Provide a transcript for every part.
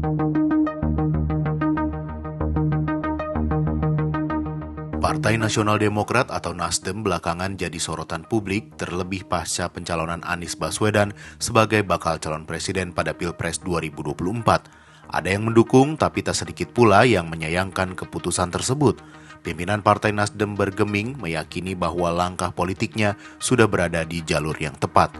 Partai Nasional Demokrat atau Nasdem belakangan jadi sorotan publik terlebih pasca pencalonan Anies Baswedan sebagai bakal calon presiden pada Pilpres 2024. Ada yang mendukung tapi tak sedikit pula yang menyayangkan keputusan tersebut. Pimpinan Partai Nasdem bergeming meyakini bahwa langkah politiknya sudah berada di jalur yang tepat.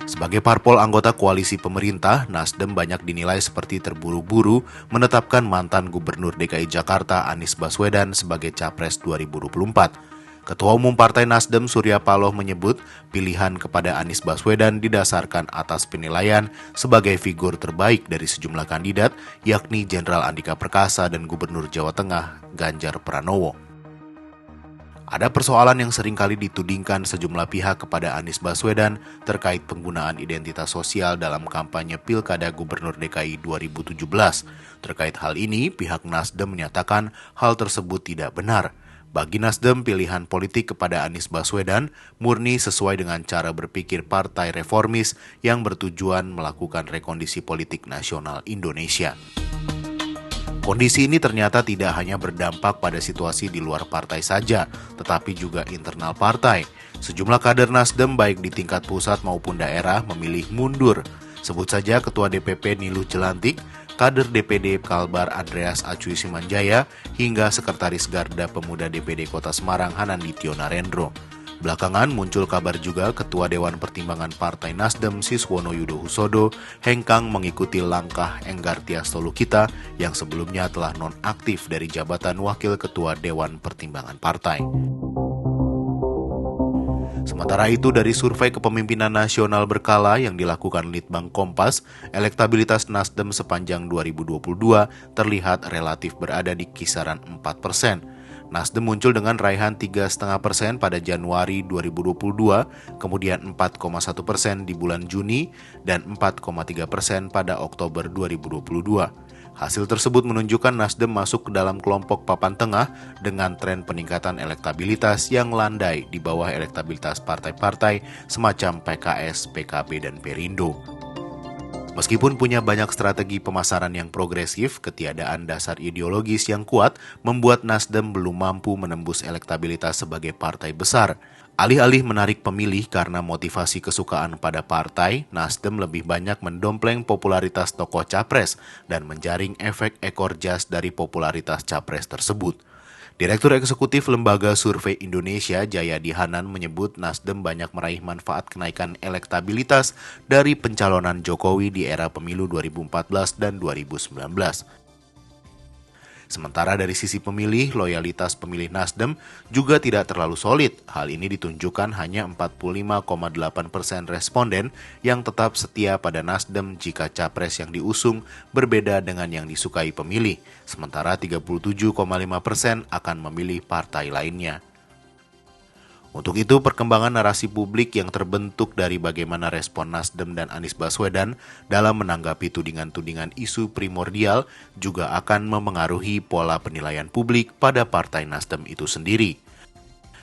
Sebagai parpol anggota koalisi pemerintah, Nasdem banyak dinilai seperti terburu-buru menetapkan mantan Gubernur DKI Jakarta Anies Baswedan sebagai Capres 2024. Ketua Umum Partai Nasdem Surya Paloh menyebut pilihan kepada Anies Baswedan didasarkan atas penilaian sebagai figur terbaik dari sejumlah kandidat, yakni Jenderal Andika Perkasa dan Gubernur Jawa Tengah Ganjar Pranowo. Ada persoalan yang seringkali ditudingkan sejumlah pihak kepada Anies Baswedan terkait penggunaan identitas sosial dalam kampanye Pilkada Gubernur DKI 2017. Terkait hal ini, pihak Nasdem menyatakan hal tersebut tidak benar. Bagi Nasdem, pilihan politik kepada Anies Baswedan murni sesuai dengan cara berpikir partai reformis yang bertujuan melakukan rekondisi politik nasional Indonesia. Kondisi ini ternyata tidak hanya berdampak pada situasi di luar partai saja, tetapi juga internal partai. Sejumlah kader Nasdem baik di tingkat pusat maupun daerah memilih mundur. Sebut saja Ketua DPP Niluh Jelantik, kader DPD Kalbar Andreas Acuy Simanjaya, hingga Sekretaris Garda Pemuda DPD Kota Semarang Hanandityo Narendro. Belakangan muncul kabar juga Ketua Dewan Pertimbangan Partai Nasdem Siswono Yudhohusodo hengkang mengikuti langkah Enggar Tias Tolukita yang sebelumnya telah nonaktif dari jabatan Wakil Ketua Dewan Pertimbangan Partai. Sementara itu, dari survei kepemimpinan nasional berkala yang dilakukan Litbang Kompas, elektabilitas Nasdem sepanjang 2022 terlihat relatif berada di kisaran 4%. Nasdem muncul dengan raihan 3,5% pada Januari 2022, kemudian 4,1% di bulan Juni, dan 4,3% pada Oktober 2022. Hasil tersebut menunjukkan Nasdem masuk ke dalam kelompok papan tengah dengan tren peningkatan elektabilitas yang landai di bawah elektabilitas partai-partai semacam PKS, PKB, dan Perindo. Meskipun punya banyak strategi pemasaran yang progresif, ketiadaan dasar ideologis yang kuat membuat Nasdem belum mampu menembus elektabilitas sebagai partai besar. Alih-alih menarik pemilih karena motivasi kesukaan pada partai, Nasdem lebih banyak mendompleng popularitas tokoh capres dan menjaring efek ekor jas dari popularitas capres tersebut. Direktur Eksekutif Lembaga Survei Indonesia Jayadi Hanan menyebut Nasdem banyak meraih manfaat kenaikan elektabilitas dari pencalonan Jokowi di era pemilu 2014 dan 2019. Sementara dari sisi pemilih, loyalitas pemilih Nasdem juga tidak terlalu solid. Hal ini ditunjukkan hanya 45,8% responden yang tetap setia pada Nasdem jika capres yang diusung berbeda dengan yang disukai pemilih. Sementara 37,5% akan memilih partai lainnya. Untuk itu, perkembangan narasi publik yang terbentuk dari bagaimana respon Nasdem dan Anies Baswedan dalam menanggapi tudingan-tudingan isu primordial juga akan memengaruhi pola penilaian publik pada Partai Nasdem itu sendiri.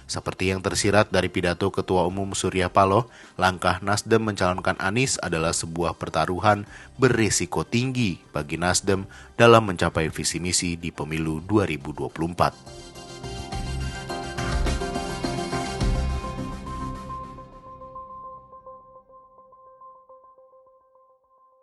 Seperti yang tersirat dari pidato Ketua Umum Surya Paloh, langkah Nasdem mencalonkan Anies adalah sebuah pertaruhan berisiko tinggi bagi Nasdem dalam mencapai visi misi di pemilu 2024.